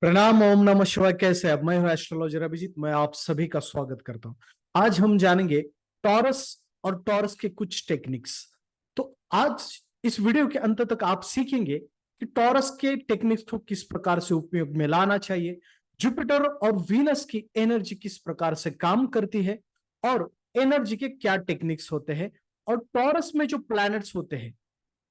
प्रणाम। ओम नमः शिवाय। कैसे अब मैं हूं एस्ट्रोलॉजर अभिजीत। मैं आप सभी का स्वागत करता हूं। आज हम जानेंगे टॉरस और टॉरस के कुछ टेक्निक्स। तो आज इस वीडियो के अंत तक आप सीखेंगे कि टॉरस के टेक्निक्स को किस प्रकार से उपयोग में लाना चाहिए, जुपिटर और वीनस की एनर्जी किस प्रकार से काम करती है और एनर्जी के क्या टेक्निक्स होते हैं, और टॉरस में जो प्लैनेट्स होते हैं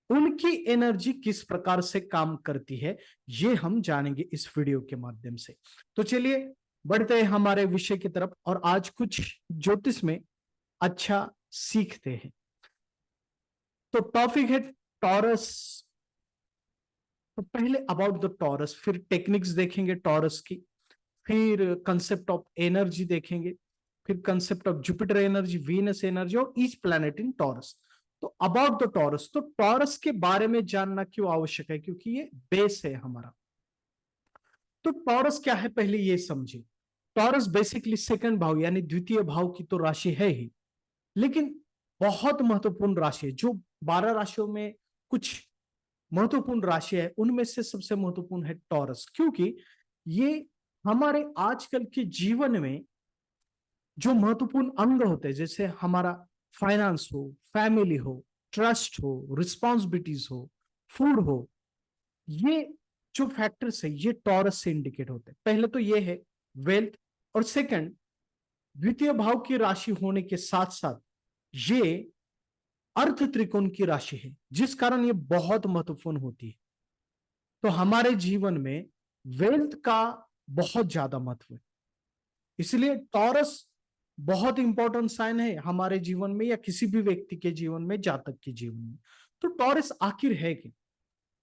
उनकी एनर्जी किस प्रकार से काम करती है, ये हम जानेंगे इस वीडियो के माध्यम से। तो चलिए बढ़ते हैं हमारे विषय की तरफ और आज कुछ ज्योतिष में अच्छा सीखते हैं। तो टॉपिक है टॉरस। तो पहले अबाउट द टॉरस, फिर टेक्निक्स देखेंगे टॉरस की, फिर कंसेप्ट ऑफ एनर्जी देखेंगे, फिर concept of Jupiter energy, Venus energy और ईच प्लैनेट इन टॉरस। तो अबाउट द टॉरस, तो टॉरस के बारे में जानना क्यों आवश्यक है, क्योंकि ये बेस है हमारा। तो टॉरस क्या है पहले ये समझिए। टॉरस बेसिकली सेकंड भाव यानी द्वितीय भाव की तो राशि है ही, लेकिन बहुत महत्वपूर्ण राशि है। जो 12 राशियों में कुछ महत्वपूर्ण राशि है उनमें से सबसे महत्वपूर्ण है टॉरस, क्योंकि ये हमारे आजकल के जीवन में जो महत्वपूर्ण अंग होते हैं, जैसे हमारा फाइनेंस हो, फैमिली हो, ट्रस्ट हो, रिस्पॉन्सिबिलिटीज हो, फूड हो, ये जो फैक्टर्स है ये टॉरस से इंडिकेट होते हैं। पहले तो ये है वेल्थ, और सेकंड द्वितीय भाव की राशि होने के साथ साथ ये अर्थ त्रिकोण की राशि है, जिस कारण ये बहुत महत्वपूर्ण होती है। तो हमारे जीवन में वेल्थ का बहुत ज्यादा महत्व है, इसलिए टॉरस बहुत इंपॉर्टेंट साइन है हमारे जीवन में या किसी भी व्यक्ति के जीवन में, जातक के जीवन में। तो टॉरस आखिर है क्या?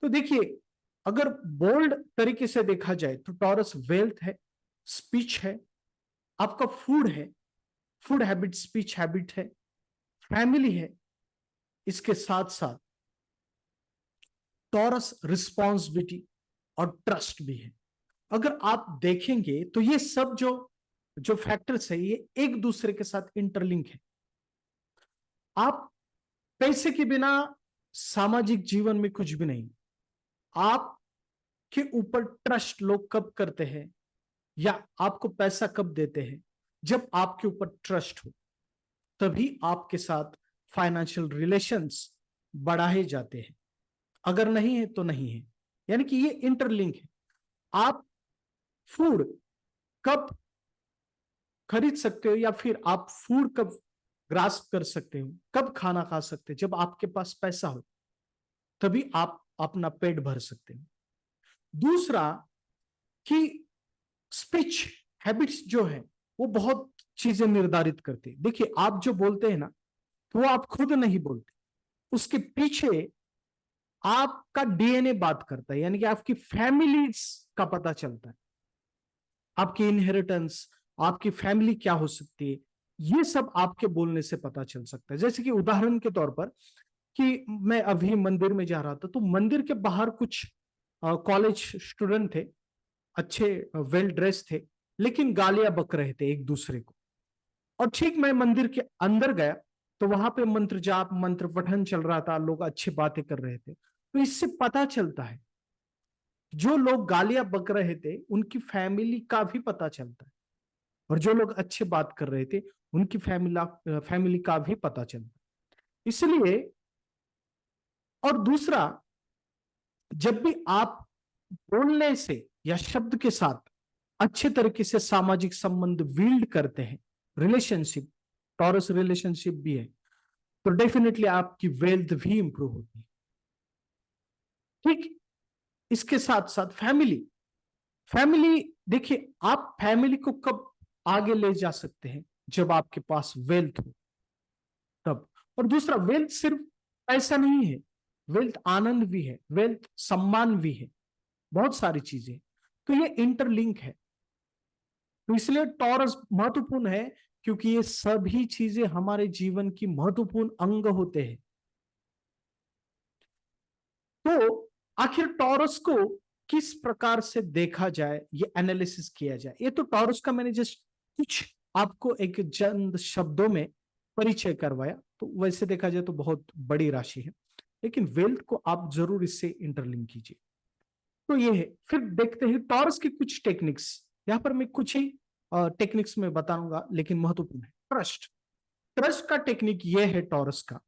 तो देखिए, अगर बोल्ड तरीके से देखा जाए तो टॉरस वेल्थ है, स्पीच है, आपका फूड है, फूड हैबिट, स्पीच हैबिट है, फैमिली है, इसके साथ साथ टॉरस रिस्पॉन्सिबिलिटी और ट्रस्ट भी है। अगर आप देखेंगे तो ये सब जो जो फैक्टर्स है ये एक दूसरे के साथ इंटरलिंक है। आप पैसे के बिना सामाजिक जीवन में कुछ भी नहीं। आपके ऊपर ट्रस्ट लोग कब करते हैं या आपको पैसा कब देते हैं? जब आपके ऊपर ट्रस्ट हो तभी आपके साथ फाइनेंशियल रिलेशंस बढ़ाए जाते हैं, अगर नहीं है तो नहीं है। यानी कि ये इंटरलिंक है। आप फूड कब खरीद सकते हो या फिर आप फूड कब ग्रास्प कर सकते हो, कब खाना खा सकते हो? जब आपके पास पैसा हो तभी आप अपना पेट भर सकते हो। दूसरा कि स्पीच हैबिट्स जो है वो बहुत चीजें निर्धारित करती है। देखिए, आप जो बोलते हैं ना, तो वो आप खुद नहीं बोलते, उसके पीछे आपका डीएनए बात करता है, यानी कि आपकी फैमिलीज का पता चलता है, आपकी इनहेरिटेंस, आपकी फैमिली क्या हो सकती है, ये सब आपके बोलने से पता चल सकता है। जैसे कि उदाहरण के तौर पर कि मैं अभी मंदिर में जा रहा था, तो मंदिर के बाहर कुछ कॉलेज स्टूडेंट थे, अच्छे वेल ड्रेस थे, लेकिन गालियां बक रहे थे एक दूसरे को। और ठीक मैं मंदिर के अंदर गया तो वहां पे मंत्र जाप, मंत्र पठन चल रहा था, लोग अच्छी बातें कर रहे थे। तो इससे पता चलता है जो लोग गालियां बक रहे थे उनकी फैमिली का भी पता चलता है, और जो लोग अच्छे बात कर रहे थे उनकी फैमिली का भी पता चलता है। इसलिए, और दूसरा, जब भी आप बोलने से या शब्द के साथ अच्छे तरीके से सामाजिक संबंध बिल्ड करते हैं, रिलेशनशिप, टॉरस रिलेशनशिप भी है, तो डेफिनेटली आपकी वेल्थ भी इंप्रूव होती है। ठीक, इसके साथ साथ फैमिली। फैमिली, देखिए, आप फैमिली को कब आगे ले जा सकते हैं? जब आपके पास वेल्थ हो तब। और दूसरा, वेल्थ सिर्फ पैसा नहीं है, वेल्थ आनंद भी है, वेल्थ सम्मान भी है, बहुत सारी चीजें। तो ये इंटरलिंक है। तो इसलिए टॉरस महत्वपूर्ण है, क्योंकि ये सभी चीजें हमारे जीवन की महत्वपूर्ण अंग होते हैं। तो आखिर टॉरस को किस प्रकार से देखा जाए, ये एनालिसिस किया जाए। ये तो टॉरस का मैंने जस्ट कुछ आपको एक चंद शब्दों में परिचय करवाया। तो वैसे देखा जाए तो बहुत बड़ी राशि है, लेकिन वेल्थ को आप जरूर इससे इंटरलिंक कीजिए। तो ये है। फिर देखते हैं टॉरस की कुछ टेक्निक्स। यहां पर मैं कुछ ही टेक्निक्स में बताऊंगा, लेकिन महत्वपूर्ण है। ट्रस्ट, ट्रस्ट का टेक्निक ये है टॉरस का,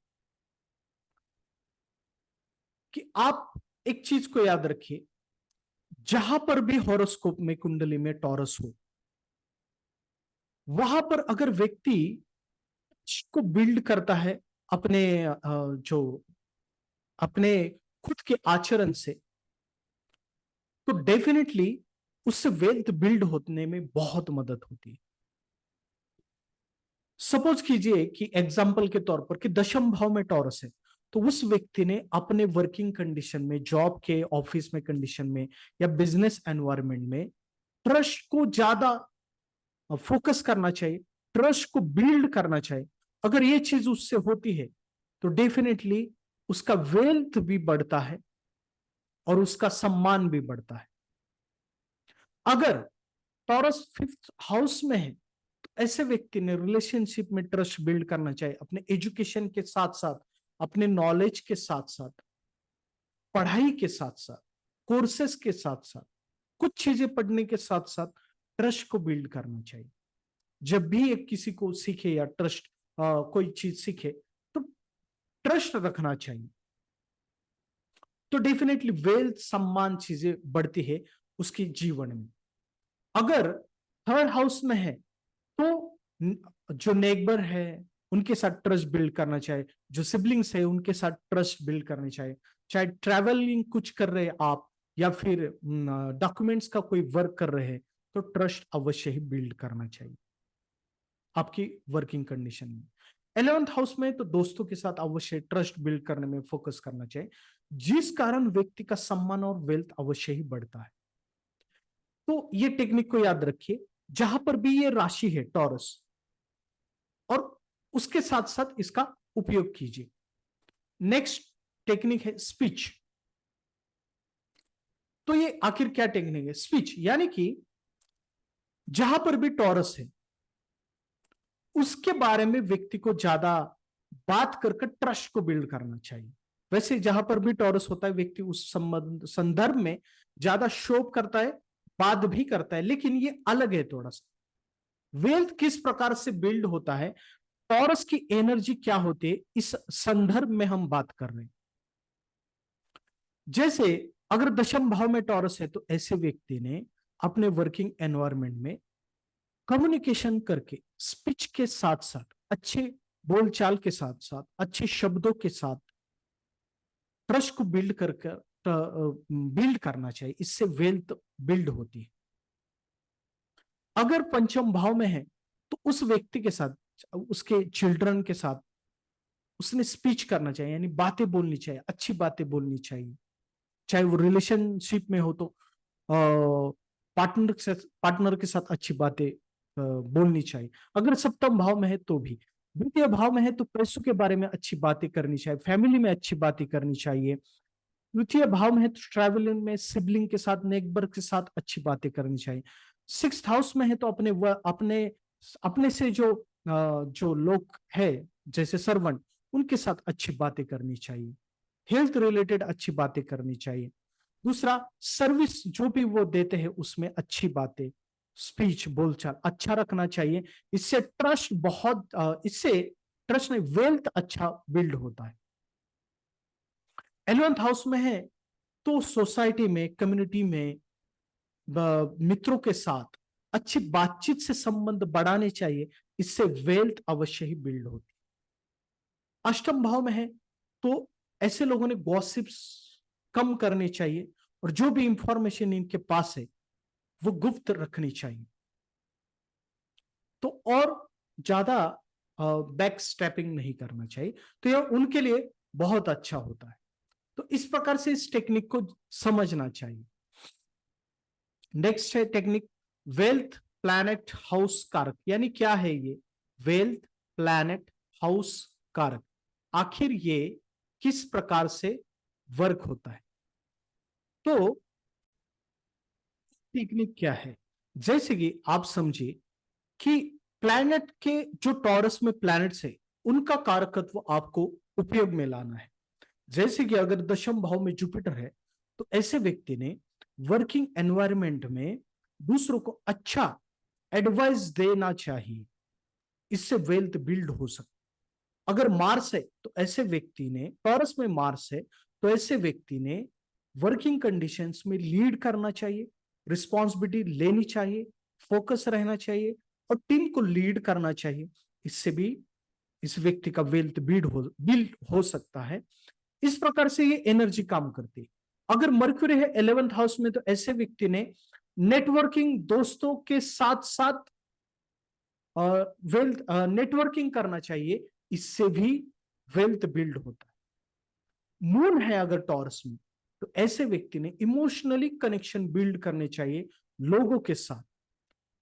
कि आप एक चीज को याद रखिए, जहां पर भी हॉरोस्कोप में कुंडली में टॉरस हो, वहां पर अगर व्यक्ति को बिल्ड करता है अपने जो अपने खुद के आचरण से, तो डेफिनेटली उससे वेल्थ बिल्ड होने में बहुत मदद होती है। सपोज कीजिए कि एग्जाम्पल के तौर पर कि दशम भाव में टॉरस है, तो उस व्यक्ति ने अपने वर्किंग कंडीशन में, जॉब के ऑफिस में कंडीशन में या बिजनेस एनवायरनमेंट में ट्रस्ट को ज्यादा फोकस करना चाहिए, ट्रस्ट को बिल्ड करना चाहिए। अगर ये चीज उससे होती है तो डेफिनेटली उसका वेल्थ भी बढ़ता है और उसका सम्मान भी बढ़ता है। अगर टॉरस फिफ्थ हाउस में है, तो ऐसे व्यक्ति ने रिलेशनशिप में ट्रस्ट बिल्ड करना चाहिए, अपने एजुकेशन के साथ साथ, अपने नॉलेज के साथ साथ, पढ़ाई के साथ साथ, कोर्सेस के साथ साथ, कुछ चीजें पढ़ने के साथ साथ ट्रस्ट को बिल्ड करना चाहिए। जब भी एक किसी को सीखे या ट्रस्ट कोई चीज सीखे, तो ट्रस्ट रखना चाहिए। तो डेफिनेटली वेल्थ, सम्मान चीजें बढ़ती है उसके जीवन में। अगर थर्ड हाउस में है, तो जो नेबर है उनके साथ ट्रस्ट बिल्ड करना चाहिए, जो सिबलिंग्स है उनके साथ ट्रस्ट बिल्ड करनी चाहिए। चाहे ट्रैवलिंग कुछ कर रहे हैं आप, या फिर डॉक्यूमेंट्स का कोई वर्क कर रहे हैं, तो ट्रस्ट अवश्य ही बिल्ड करना चाहिए आपकी वर्किंग कंडीशन में। 11th हाउस में तो दोस्तों के साथ अवश्य ट्रस्ट बिल्ड करने में फोकस करना चाहिए, जिस कारण व्यक्ति का सम्मान और वेल्थ अवश्य ही बढ़ता है। तो ये टेक्निक को याद रखिए, जहां पर भी ये राशि है टॉरस, और उसके साथ साथ इसका उपयोग कीजिए। नेक्स्ट टेक्निक है स्पीच। तो ये आखिर क्या टेक्निक है? स्पीच यानी कि जहां पर भी टॉरस है, उसके बारे में व्यक्ति को ज्यादा बात कर ट्रस्ट को बिल्ड करना चाहिए। वैसे जहां पर भी टॉरस होता है, व्यक्ति उस संबंध संदर्भ में ज्यादा शोप करता है, बात भी करता है, लेकिन ये अलग है थोड़ा सा। वेल्थ किस प्रकार से बिल्ड होता है, टॉरस की एनर्जी क्या होती है, इस संदर्भ में हम बात कर रहे हैं। जैसे अगर दशम भाव में टॉरस है, तो ऐसे व्यक्ति ने अपने वर्किंग एनवायरनमेंट में कम्युनिकेशन करके, स्पीच के साथ साथ, अच्छे बोलचाल के साथ साथ, अच्छे शब्दों के साथ ट्रस्ट को बिल्ड बिल्ड करना चाहिए। इससे वेल्थ बिल्ड होती है। अगर पंचम भाव में है, तो उस व्यक्ति के साथ, उसके चिल्ड्रन के साथ उसने स्पीच करना चाहिए, यानी बातें बोलनी चाहिए, अच्छी बातें बोलनी चाहिए। चाहे वो रिलेशनशिप में हो तो पार्टनर के साथ अच्छी बातें बोलनी चाहिए। अगर सप्तम भाव में है तो भी, द्वितीय भाव में है तो पैसों के बारे में अच्छी बातें करनी चाहिए, फैमिली में अच्छी बातें करनी चाहिए। तृतीय भाव में है तो ट्रैवलिंग में सिबलिंग के साथ, नेबर के साथ अच्छी बातें करनी चाहिए। सिक्स्थ हाउस में है तो अपने अपने से जो लोग है, जैसे सर्वेंट, उनके साथ अच्छी बातें करनी चाहिए। हेल्थ रिलेटेड अच्छी बातें करनी चाहिए। दूसरा, सर्विस जो भी वो देते हैं उसमें अच्छी बातें, स्पीच, बोलचाल अच्छा रखना चाहिए। इससे ट्रस्ट में वेल्थ अच्छा बिल्ड होता है। 11th हाउस में है तो सोसाइटी में, कम्युनिटी में, मित्रों के साथ अच्छी बातचीत से संबंध बढ़ाने चाहिए। इससे वेल्थ अवश्य ही बिल्ड होती है। अष्टम भाव में है तो ऐसे लोगों ने गॉसिप्स कम करने चाहिए, और जो भी इंफॉर्मेशन इनके पास है वो गुप्त रखनी चाहिए। तो और ज्यादा बैक स्टेपिंग नहीं करना चाहिए, तो यह उनके लिए बहुत अच्छा होता है। तो इस प्रकार से इस टेक्निक को समझना चाहिए। नेक्स्ट है टेक्निक वेल्थ प्लैनेट हाउस कारक। यानी क्या है ये वेल्थ प्लैनेट हाउस कारक? आखिर ये किस प्रकार से वर्क होता है? तो टेक्निक क्या है? जैसे कि आप समझिए कि प्लैनेट के जो टॉरस में प्लैनेट्स है, उनका कारकत्व आपको उपयोग में लाना है। जैसे कि अगर दशम भाव में जुपिटर है, तो ऐसे व्यक्ति ने वर्किंग एनवायरनमेंट में दूसरों को अच्छा एडवाइस देना चाहिए, इससे वेल्थ बिल्ड हो सकता। अगर मार्स है तो ऐसे व्यक्ति ने, टॉरस में मार्स है तो ऐसे व्यक्ति ने वर्किंग कंडीशंस में लीड करना चाहिए, रिस्पॉन्सिबिलिटी लेनी चाहिए, फोकस रहना चाहिए और टीम को लीड करना चाहिए। इससे भी इस व्यक्ति का वेल्थ बिल्ड हो सकता है। इस प्रकार से ये एनर्जी काम करती है। अगर मर्क्यूरी है 11th हाउस में तो ऐसे व्यक्ति ने नेटवर्किंग, दोस्तों के साथ साथ वेल्थ नेटवर्किंग करना चाहिए, इससे भी वेल्थ बिल्ड होता है। मून है अगर टॉरस में तो ऐसे व्यक्ति ने इमोशनली कनेक्शन बिल्ड करने चाहिए लोगों के साथ,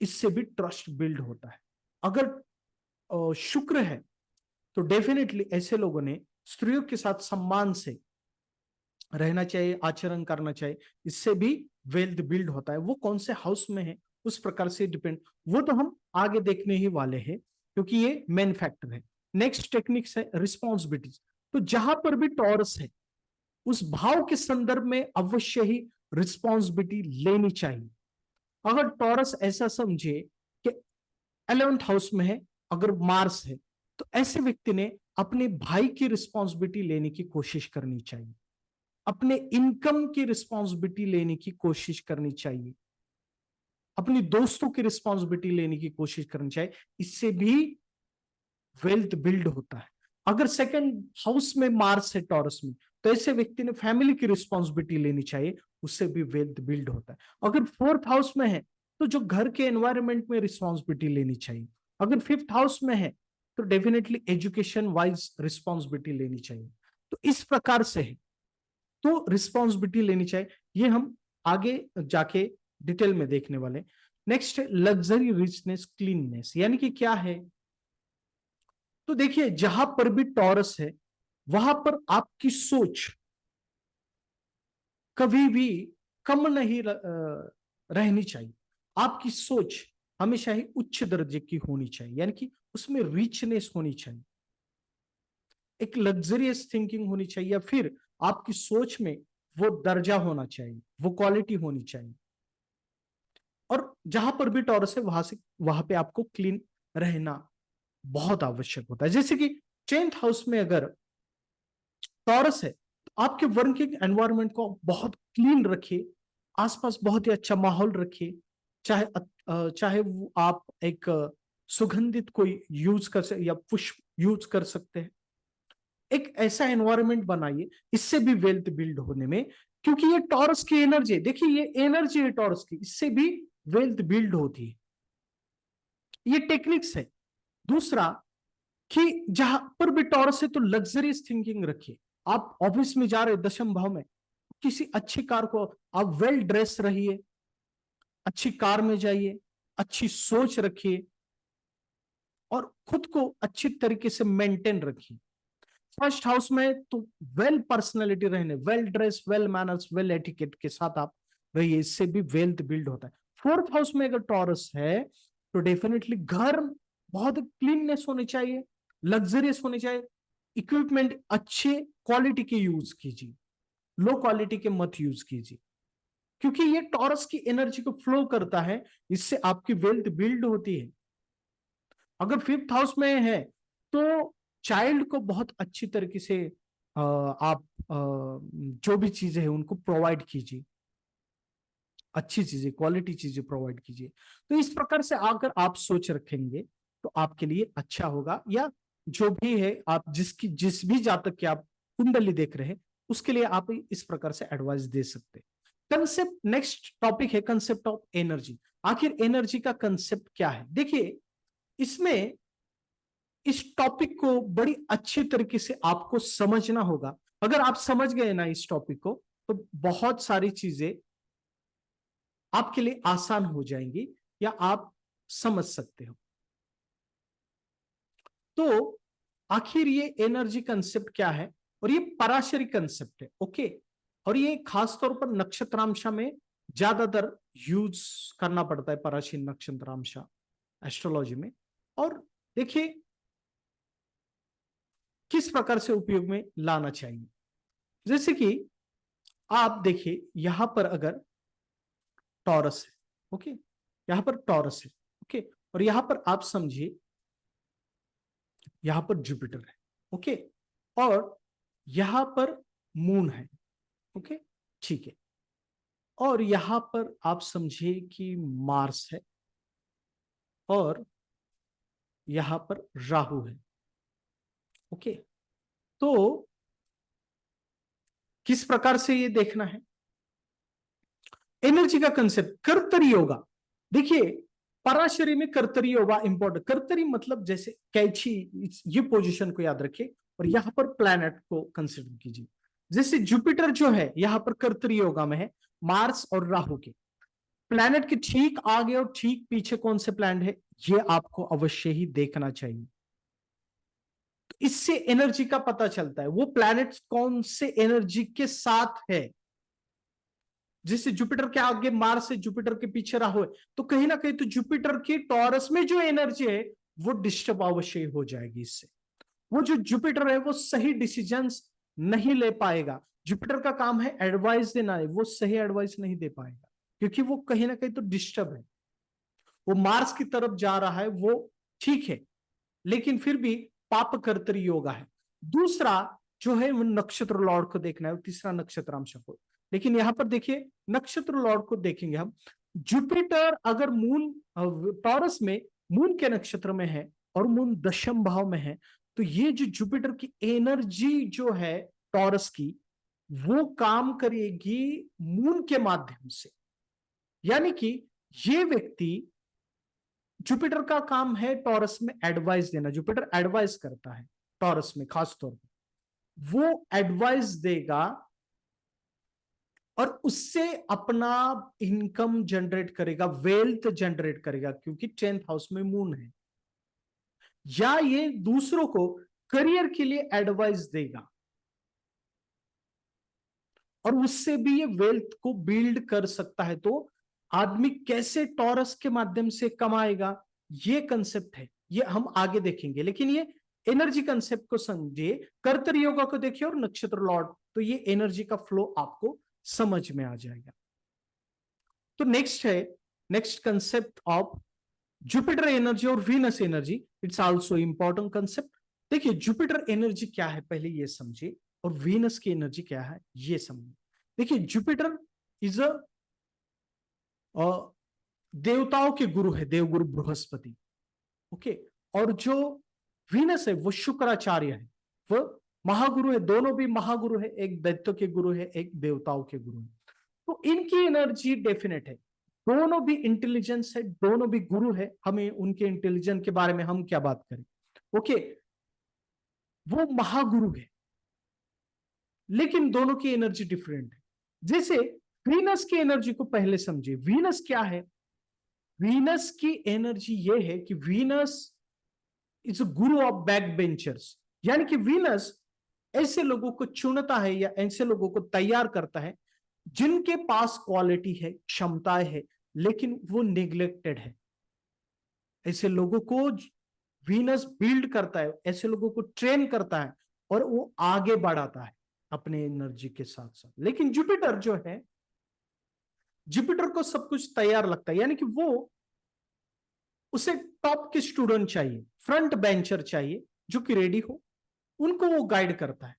इससे भी ट्रस्ट बिल्ड होता है। अगर शुक्र है तो डेफिनेटली ऐसे लोगों ने स्त्रियों के साथ सम्मान से रहना चाहिए, आचरण करना चाहिए, इससे भी वेल्थ बिल्ड होता है। वो कौन से हाउस में है उस प्रकार से डिपेंड, वो तो हम आगे देखने ही वाले हैं क्योंकि ये मेन फैक्टर है। नेक्स्ट टेक्निक्स है रिस्पॉन्सिबिलिटीज। तो जहां पर भी टॉरस है उस भाव के संदर्भ में अवश्य ही रिस्पॉन्सिबिलिटी लेनी चाहिए। अगर टॉरस ऐसा समझे कि 11th हाउस में है, अगर मार्स है तो ऐसे व्यक्ति ने अपने भाई की रिस्पॉन्सिबिलिटी लेने की कोशिश करनी चाहिए, अपने इनकम की रिस्पॉन्सिबिलिटी लेने की कोशिश करनी चाहिए, अपनी दोस्तों की रिस्पॉन्सिबिलिटी लेने की कोशिश करनी चाहिए, इससे भी वेल्थ बिल्ड होता है। अगर सेकंड हाउस में मार्स है टॉरस में तो ऐसे व्यक्ति ने फैमिली की रिस्पॉन्सिबिलिटी लेनी चाहिए, उससे भी वेल्थ बिल्ड होता है। अगर फोर्थ हाउस में है तो जो घर के एनवायरनमेंट में रिस्पॉन्सिबिलिटी लेनी चाहिए। अगर फिफ्थ हाउस में है तो डेफिनेटली एजुकेशन वाइज रिस्पॉन्सिबिलिटी लेनी चाहिए। तो इस प्रकार से है, तो रिस्पॉन्सिबिलिटी लेनी चाहिए। ये हम आगे जाके डिटेल में देखने वाले। नेक्स्ट है लग्जरी, रिचनेस, क्लीननेस, यानी कि क्या है। तो देखिए जहां पर भी टॉरस है वहां पर आपकी सोच कभी भी कम नहीं रहनी चाहिए। आपकी सोच हमेशा ही उच्च दर्जे की होनी चाहिए, यानी कि उसमें रिचनेस होनी चाहिए, एक लग्जरियस थिंकिंग होनी चाहिए, या फिर आपकी सोच में वो दर्जा होना चाहिए, वो क्वालिटी होनी चाहिए। और जहां पर भी टॉरस है वहां पे आपको क्लीन रहना बहुत आवश्यक होता है। जैसे कि 10th हाउस में अगर टॉरस है तो आपके वर्किंग एनवायरनमेंट को बहुत क्लीन रखिए, आसपास बहुत ही अच्छा माहौल रखिए, चाहे वो आप एक सुगंधित कोई यूज कर सकते या पुष्प यूज कर सकते हैं। एक ऐसा एनवायरनमेंट बनाइए, इससे भी वेल्थ बिल्ड होने में, क्योंकि ये टॉरस की एनर्जी, देखिए ये एनर्जी है टॉरस की, इससे भी वेल्थ बिल्ड होती है। ये टेक्निक्स है। दूसरा कि जहां पर भी टॉरस है तो लग्जरियस थिंकिंग रखिए। आप ऑफिस में जा रहे 10th भाव में, किसी अच्छी कार को, आप वेल ड्रेस रहिए, अच्छी कार में जाइए, अच्छी सोच रखिए और खुद को अच्छी तरीके से मेंटेन रखिए। फर्स्ट हाउस में तो वेल पर्सनैलिटी रहने, well dress, well manners, well etiquette के साथ आप रहिए, इससे भी वेल्थ बिल्ड होता है। फोर्थ हाउस में अगर टॉरस है तो डेफिनेटली घर बहुत क्लीननेस होनी चाहिए, लग्जरियस होनी चाहिए, इक्विपमेंट अच्छे क्वालिटी के यूज कीजिए, लो क्वालिटी के मत यूज कीजिए, क्योंकि ये टॉरस की एनर्जी को फ्लो करता है, इससे आपकी वेल्थ बिल्ड होती है। अगर फिफ्थ हाउस में है तो चाइल्ड को बहुत अच्छी तरीके से आप जो भी चीजें हैं उनको प्रोवाइड कीजिए, अच्छी चीजें, क्वालिटी चीजें प्रोवाइड कीजिए। तो इस प्रकार से अगर आप सोच रखेंगे तो आपके लिए अच्छा होगा। या जो भी है, आप जिस भी जातक की आप कुंडली देख रहे हैं उसके लिए आप इस प्रकार से एडवाइस दे सकते हैं। कंसेप्ट, नेक्स्ट टॉपिक है कंसेप्ट ऑफ एनर्जी। आखिर एनर्जी का कंसेप्ट क्या है। देखिए इसमें इस टॉपिक को बड़ी अच्छी तरीके से आपको समझना होगा। अगर आप समझ गए ना इस टॉपिक को तो बहुत सारी चीजें आपके लिए आसान हो जाएंगी या आप समझ सकते हो। तो आखिर ये एनर्जी कंसेप्ट क्या है, और ये पराशरी कंसेप्ट है, ओके। और ये खासतौर पर नक्षत्रांशा में ज्यादातर यूज करना पड़ता है, पराशरी नक्षत्रांशा एस्ट्रोलॉजी में। और देखिए किस प्रकार से उपयोग में लाना चाहिए। जैसे कि आप देखिए यहां पर अगर टॉरस है, ओके, यहां पर टॉरस है, ओके, और यहां पर आप समझिए यहां पर जुपिटर है, ओके, और यहां पर मून है, ओके, ठीक है, और यहां पर आप समझिए कि मार्स है और यहां पर राहु है, ओके। तो किस प्रकार से ये देखना है, एनर्जी का कंसेप्ट कर्तरी योगा। देखिए पराशरी में कर्तरी योगा इंपॉर्टेंट, कर्तरी मतलब जैसे कैची, ये पोजीशन को याद रखिए, और यहां पर प्लैनेट को कंसिडर कीजिए। जैसे जुपिटर जो है यहां पर कर्तरी योगा में है, मार्स और राहु के प्लैनेट के ठीक आगे और ठीक पीछे कौन से प्लैनेट है, ये आपको अवश्य ही देखना चाहिए। तो इससे एनर्जी का पता चलता है वो प्लैनेट कौन से एनर्जी के साथ है। जिससे जुपिटर के आगे मार्स से जुपिटर के पीछे राहु है, तो कहीं ना कहीं तो जुपिटर की टॉरस में जो एनर्जी है वो डिस्टर्ब अवश्य हो जाएगी। इससे वो जो जुपिटर है वो सही डिसीजंस नहीं ले पाएगा। जुपिटर का काम है एडवाइस देना है, वो सही एडवाइस नहीं दे पाएगा क्योंकि वो कहीं ना कहीं तो डिस्टर्ब है। वो मार्स की तरफ जा रहा है, वो ठीक है, लेकिन फिर भी पाप कर्तरी योगा है। दूसरा जो है वो नक्षत्र लॉर्ड को देखना है, तीसरा नक्षत्रांश को। लेकिन यहां पर देखिए नक्षत्र लॉर्ड को देखेंगे हम, जुपिटर अगर मून टॉरस में मून के नक्षत्र में है और मून दशम भाव में है, तो ये जो जुपिटर की एनर्जी जो है टॉरस की, वो काम करेगी मून के माध्यम से। यानी कि ये व्यक्ति, जुपिटर का काम है टॉरस में एडवाइस देना, जुपिटर एडवाइस करता है टॉरस में खास तौर पर, वो एडवाइस देगा और उससे अपना इनकम जनरेट करेगा, वेल्थ जनरेट करेगा, क्योंकि 10th हाउस में मून है। या ये दूसरों को करियर के लिए एडवाइस देगा और उससे भी ये वेल्थ को बिल्ड कर सकता है। तो आदमी कैसे टॉरस के माध्यम से कमाएगा, ये कंसेप्ट है, ये हम आगे देखेंगे। लेकिन ये एनर्जी कंसेप्ट को समझिए, कर्तरी योगा को देखिए और नक्षत्र लॉर्ड, तो ये एनर्जी का फ्लो आपको समझ में आ जाएगा। तो नेक्स्ट है, next concept of Jupiter energy और Venus energy, it's also important concept. देखिए जुपिटर एनर्जी क्या है पहले ये समझिए, और वीनस की एनर्जी क्या है ये समझिए। देखिए जुपिटर इज अ देवताओं के गुरु है, देवगुरु बृहस्पति, ओके, और जो वीनस है वो शुक्राचार्य है, वो महागुरु है, दोनों भी महागुरु है, एक दैत्यों के गुरु है, एक देवताओं के गुरु है। तो इनकी एनर्जी डेफिनेट है, दोनों भी इंटेलिजेंस है, दोनों भी गुरु है। हमें उनके इंटेलिजेंस के बारे में हम क्या बात करें, ओके, वो महागुरु है, लेकिन दोनों की एनर्जी डिफरेंट है। जैसे वीनस की एनर्जी को पहले समझिए, वीनस क्या है, वीनस की एनर्जी ये है कि Venus is Guru of back benchers. यानी कि वीनस ऐसे लोगों को चुनता है या ऐसे लोगों को तैयार करता है जिनके पास क्वालिटी है, क्षमताएं है, लेकिन वो निग्लेक्टेड है। ऐसे लोगों को वीनस बिल्ड करता है, ऐसे लोगों को ट्रेन करता है और वो आगे बढ़ाता है अपने एनर्जी के साथ साथ। लेकिन जुपिटर जो है, जुपिटर को सब कुछ तैयार लगता है, यानी कि वो उसे टॉप के स्टूडेंट चाहिए, फ्रंट बेंचर चाहिए जो कि रेडी हो, उनको वो गाइड करता है।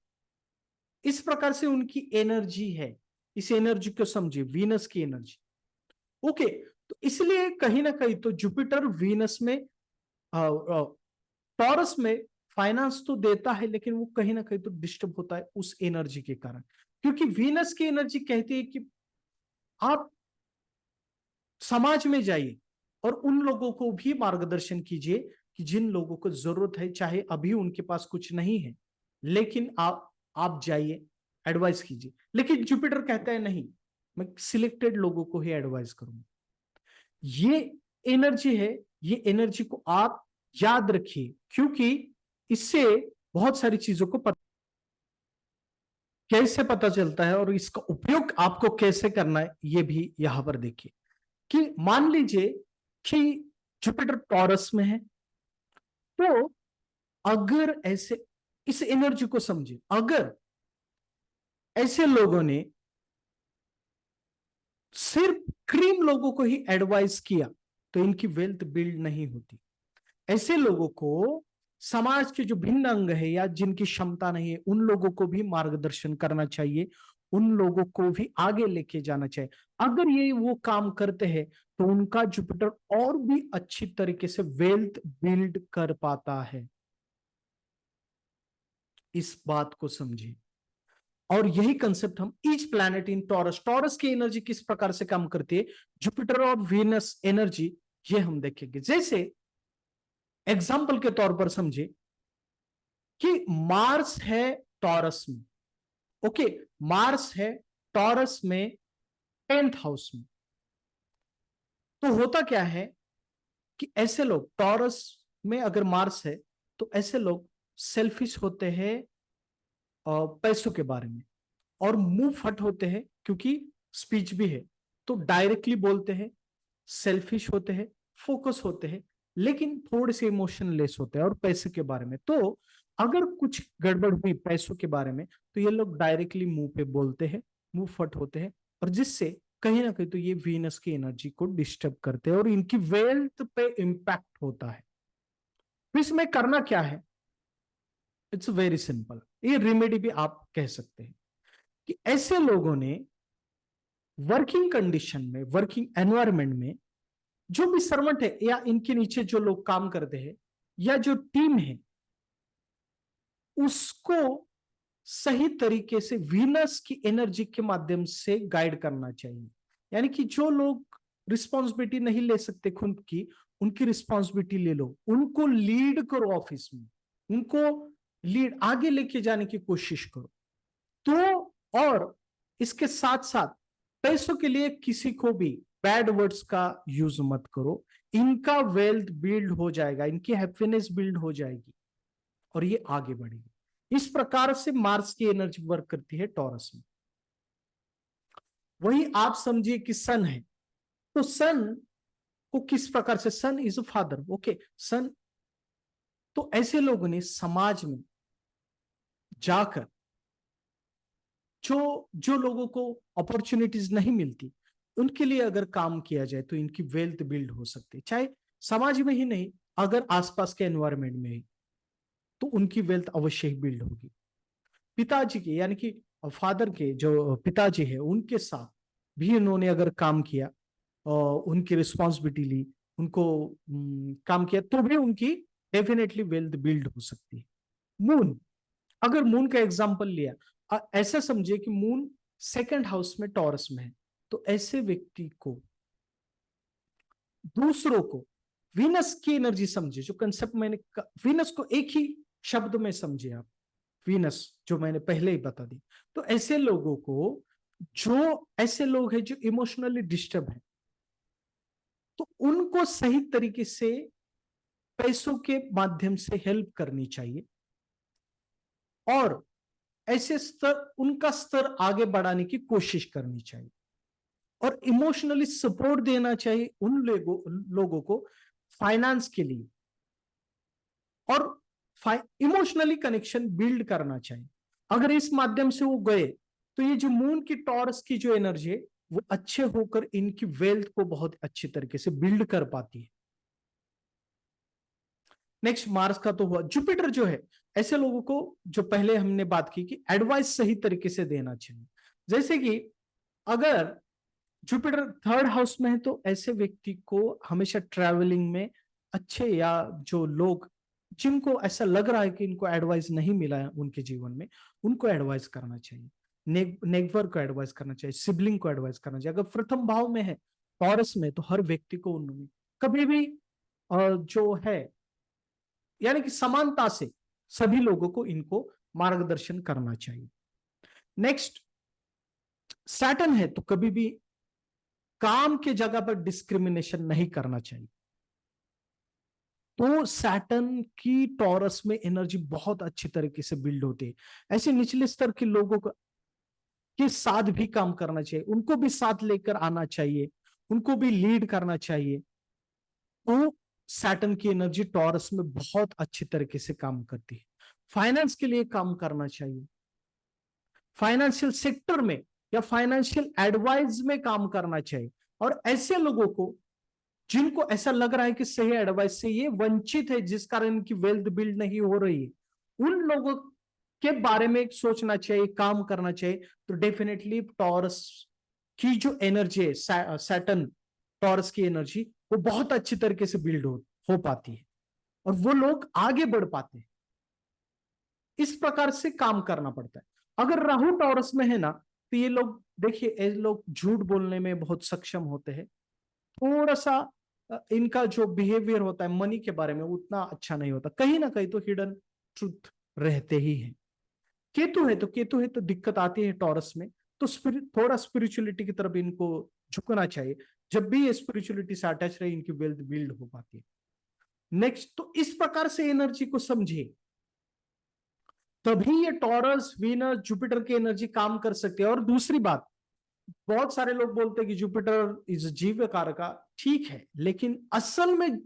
इस प्रकार से उनकी एनर्जी है। इस एनर्जी को समझिए, वीनस की एनर्जी, ओके। तो इसलिए कहीं ना कहीं तो जुपिटर वीनस में, टॉरस में फाइनेंस तो देता है, लेकिन वो कहीं ना कहीं तो डिस्टर्ब होता है उस एनर्जी के कारण, क्योंकि वीनस की एनर्जी कहती है कि आप समाज में जाइए और उन लोगों को भी मार्गदर्शन कीजिए कि जिन लोगों को जरूरत है, चाहे अभी उनके पास कुछ नहीं है, लेकिन आप जाइए, एडवाइस कीजिए। लेकिन जुपिटर कहता है नहीं, मैं सिलेक्टेड लोगों को ही एडवाइस करूंगा। ये एनर्जी है, ये एनर्जी को आप याद रखिए, क्योंकि इससे बहुत सारी चीजों को कैसे पता चलता है और इसका उपयोग आपको कैसे करना है ये भी यहां पर देखिए। कि मान लीजिए कि जुपिटर टॉरस में है, तो अगर ऐसे, इस एनर्जी को समझिए, अगर ऐसे लोगों ने सिर्फ क्रीम लोगों को ही एडवाइस किया तो इनकी वेल्थ बिल्ड नहीं होती। ऐसे लोगों को समाज के जो भिन्न अंग है या जिनकी क्षमता नहीं है उन लोगों को भी मार्गदर्शन करना चाहिए, उन लोगों को भी आगे लेके जाना चाहिए। अगर ये वो काम करते हैं तो उनका जुपिटर और भी अच्छी तरीके से वेल्थ बिल्ड कर पाता है। इस बात को समझिए। और यही कंसेप्ट हम each planet in taurus, taurus की एनर्जी किस प्रकार से काम करती है, जुपिटर और वीनस एनर्जी, ये हम देखेंगे। जैसे एग्जाम्पल के तौर पर समझे कि मार्स है टॉरस में, ओके, मार्स है टॉरस में 10th हाउस में। तो होता क्या है कि ऐसे लोग टॉरस में अगर मार्स है तो ऐसे लोग सेल्फिश होते हैं पैसों के बारे में, और मुंह फट होते हैं क्योंकि स्पीच भी है, तो डायरेक्टली बोलते हैं, सेल्फिश होते हैं, फोकस होते हैं, लेकिन थोड़े से इमोशनलेस होते हैं और पैसे के बारे में। तो अगर कुछ गड़बड़ हुई पैसों के बारे में तो ये लोग डायरेक्टली मुंह पे बोलते हैं, मुंह फट होते हैं, और जिससे कहीं ना कहीं तो ये वीनस की एनर्जी को डिस्टर्ब करते हैं और इनकी वेल्थ पे इंपैक्ट होता है। तो इसमें करना क्या है, इट्स वेरी सिंपल, ये रेमेडी भी आप कह सकते हैं कि ऐसे लोगों ने वर्किंग कंडीशन में, वर्किंग एनवायरनमेंट में जो भी सर्वेंट है या इनके नीचे जो लोग काम करते हैं या जो टीम है, उसको सही तरीके से वीनस की एनर्जी के माध्यम से गाइड करना चाहिए। यानी कि जो लोग रिस्पॉन्सिबिलिटी नहीं ले सकते खुद की, उनकी रिस्पॉन्सिबिलिटी ले लो, उनको लीड करो ऑफिस में, उनको लीड आगे लेके जाने की कोशिश करो। तो और इसके साथ साथ पैसों के लिए किसी को भी बैड वर्ड्स का यूज मत करो, इनका वेल्थ बिल्ड हो जाएगा, इनकी हैप्पीनेस बिल्ड हो जाएगी और ये आगे बढ़ेगी। इस प्रकार से मार्स की एनर्जी वर्क करती है टॉरस में। वही आप समझिए कि सन है, तो सन को किस प्रकार से, सन इज अ फादर, ओके, सन, तो ऐसे लोगों ने समाज में जाकर जो जो लोगों को अपॉर्चुनिटीज नहीं मिलती उनके लिए अगर काम किया जाए तो इनकी वेल्थ बिल्ड हो सकती है, चाहे समाज में ही नहीं, अगर आसपास के एनवायरनमेंट में ही, तो उनकी वेल्थ अवश्य ही बिल्ड होगी। पिताजी के यानी कि फादर के जो पिताजी है उनके साथ भी इन्होंने अगर काम किया और उनकी रिस्पॉन्सिबिलिटी ली, उनको काम किया, तो भी उनकी डेफिनेटली वेल्थ बिल्ड हो सकती है। मून, अगर मून का एग्जांपल लिया, ऐसा समझिए कि मून सेकंड हाउस में टॉरस में है, तो ऐसे व्यक्ति को दूसरों को वीनस की एनर्जी समझिए, जो कंसेप्ट मैंने वीनस को एक ही शब्द में समझिए आप, वीनस जो मैंने पहले ही बता दी। तो ऐसे लोगों को, जो ऐसे लोग हैं जो इमोशनली डिस्टर्ब है, तो उनको सही तरीके से पैसों के माध्यम से हेल्प करनी चाहिए और ऐसे स्तर, उनका स्तर आगे बढ़ाने की कोशिश करनी चाहिए और इमोशनली सपोर्ट देना चाहिए उन लोगों को फाइनेंस के लिए, और इमोशनली कनेक्शन बिल्ड करना चाहिए। अगर इस माध्यम से वो गए तो ये जो मून की टॉरस की जो एनर्जी है वो अच्छे होकर इनकी वेल्थ को बहुत अच्छी तरीके से बिल्ड कर पाती है। नेक्स्ट मार्स का तो हुआ, जुपिटर जो है ऐसे लोगों को, जो पहले हमने बात की कि एडवाइस सही तरीके से देना चाहिए। जैसे कि अगर जुपिटर थर्ड हाउस में है तो ऐसे व्यक्ति को हमेशा ट्रैवलिंग में अच्छे, या जो लोग जिनको ऐसा लग रहा है कि इनको एडवाइस नहीं मिला है उनके जीवन में, उनको एडवाइस करना चाहिए, नेगवर को एडवाइस करना चाहिए, सिबलिंग को एडवाइस करना चाहिए। अगर प्रथम भाव में है टॉरस में तो हर व्यक्ति को उन्होंने कभी भी जो है यानी कि समानता से सभी लोगों को इनको मार्गदर्शन करना चाहिए। नेक्स्ट सैटर्न है तो कभी भी काम के जगह पर डिस्क्रिमिनेशन नहीं करना चाहिए। तो सैटर्न की टॉरस में एनर्जी बहुत अच्छी तरीके से बिल्ड होती है, ऐसे निचले स्तर के लोगों के साथ भी काम करना चाहिए, उनको भी साथ लेकर आना चाहिए, उनको भी लीड करना चाहिए। तो सैटर्न की एनर्जी टॉरस में बहुत अच्छी तरीके से काम करती है। फाइनेंस के लिए काम करना चाहिए, फाइनेंशियल सेक्टर में या फाइनेंशियल एडवाइस में काम करना चाहिए। और ऐसे लोगों को जिनको ऐसा लग रहा है कि सही एडवाइस से ये वंचित है, जिस कारण इनकी वेल्थ बिल्ड नहीं हो रही है, उन लोगों के बारे में सोचना चाहिए, काम करना चाहिए। तो डेफिनेटली टॉरस की जो एनर्जी है, सैटर्न टॉरस की एनर्जी, वो बहुत अच्छी तरीके से बिल्ड हो पाती है और वो लोग आगे बढ़ पाते हैं। इस प्रकार से काम करना पड़ता है। अगर राहु टॉरस में है ना, तो ये लोग देखिए, ये लोग झूठ बोलने में बहुत सक्षम होते हैं। थोड़ा सा इनका जो बिहेवियर होता है मनी के बारे में उतना अच्छा नहीं होता, कहीं ना कहीं तो हिडन ट्रुथ रहते ही है। केतु है तो दिक्कत आती है टॉरस में। तो थोड़ा स्पिरिचुअलिटी की तरफ इनको झुकना चाहिए। जब भी ये स्पिरिचुअलिटी से अटैच रहे, इनकी वेल्थ बिल्ड हो पाती है। नेक्स्ट, तो इस प्रकार से एनर्जी को समझे, तभी ये टॉरस, वीनस, जुपिटर की एनर्जी काम कर सकती है। और दूसरी बात, बहुत सारे लोग बोलते हैं कि जुपिटर इज जीव कारका, ठीक है, लेकिन असल में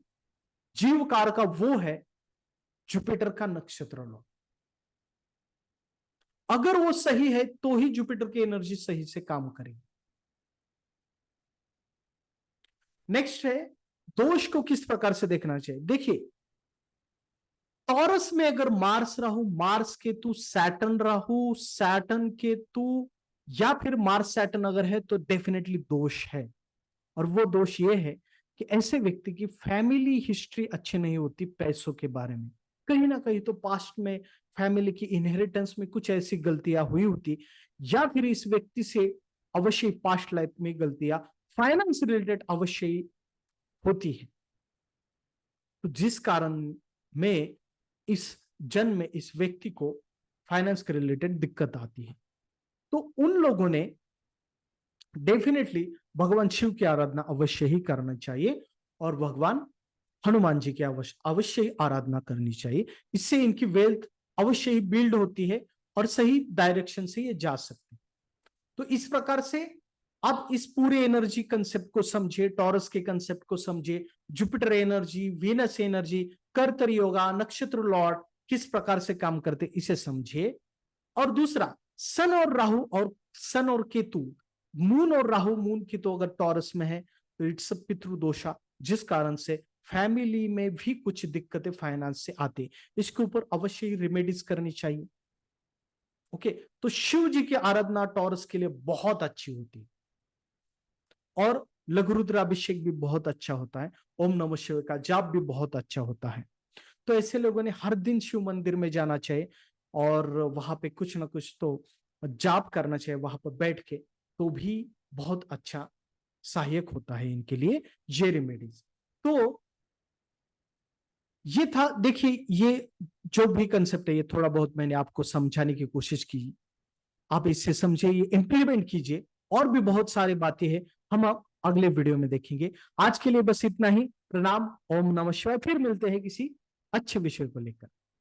जीव कारका वो है जुपिटर का नक्षत्र लो। अगर वो सही है तो ही जुपिटर की एनर्जी सही से काम करेगी। नेक्स्ट है, दोष को किस प्रकार से देखना चाहिए। देखिए, टॉरस में अगर Mars Rahu, Mars Ketu, Saturn Rahu, Saturn Ketu, या फिर मार्स सैटर्न अगर है, तो डेफिनेटली दोष है। और वो दोष ये है कि ऐसे व्यक्ति की फैमिली हिस्ट्री अच्छी नहीं होती पैसों के बारे में। कहीं ना कहीं तो पास्ट में फैमिली की इनहेरिटेंस में कुछ ऐसी गलतियां हुई होती, या फिर इस व्यक्ति से अवश्य पास्ट लाइफ में गलतियां फाइनेंस रिलेटेड अवश्य होती है। तो जिस कारण में इस जन्म में इस व्यक्ति को फाइनेंस के रिलेटेड दिक्कत आती है। तो उन लोगों ने डेफिनेटली भगवान शिव की आराधना अवश्य ही करना चाहिए और भगवान हनुमान जी की अवश्य ही आराधना करनी चाहिए। इससे इनकी वेल्थ अवश्य ही बिल्ड होती है और सही डायरेक्शन से ये जा सकते हैं। तो इस प्रकार से आप इस पूरे एनर्जी कंसेप्ट को समझे, टॉरस के कंसेप्ट को समझे, जुपिटर एनर्जी, वीनस एनर्जी, कर्तर योगा, नक्षत्र लॉर्ड किस प्रकार से काम करते इसे समझे। और दूसरा, सन और राहु और सन और केतु, मून और राहु, मून की तो अगर टॉरस में है तो इट्स पितृदोषा, जिस कारण से फैमिली में भी कुछ दिक्कतें फाइनेंस से आती, इसके ऊपर अवश्य ही रेमेडीज करनी चाहिए। ओके, तो शिव जी की आराधना टॉरस के लिए बहुत अच्छी होती है और लघु रुद्राभिषेक भी बहुत अच्छा होता है। ओम नमः शिवाय का जाप भी बहुत अच्छा होता है। तो ऐसे लोगों ने हर दिन शिव मंदिर में जाना चाहिए और वहां पे कुछ ना कुछ तो जाप करना चाहिए वहां पर बैठ के, तो भी बहुत अच्छा सहायक होता है इनके लिए ये रेमेडीज। तो ये था, देखिए, ये जो भी कंसेप्ट है ये थोड़ा बहुत मैंने आपको समझाने की कोशिश की। आप इससे समझे, ये इंप्लीमेंट कीजिए। और भी बहुत सारी बातें हैं, हम अगले वीडियो में देखेंगे। आज के लिए बस इतना ही। प्रणाम, ओम नमः शिवाय। फिर मिलते हैं किसी अच्छे विषय को लेकर।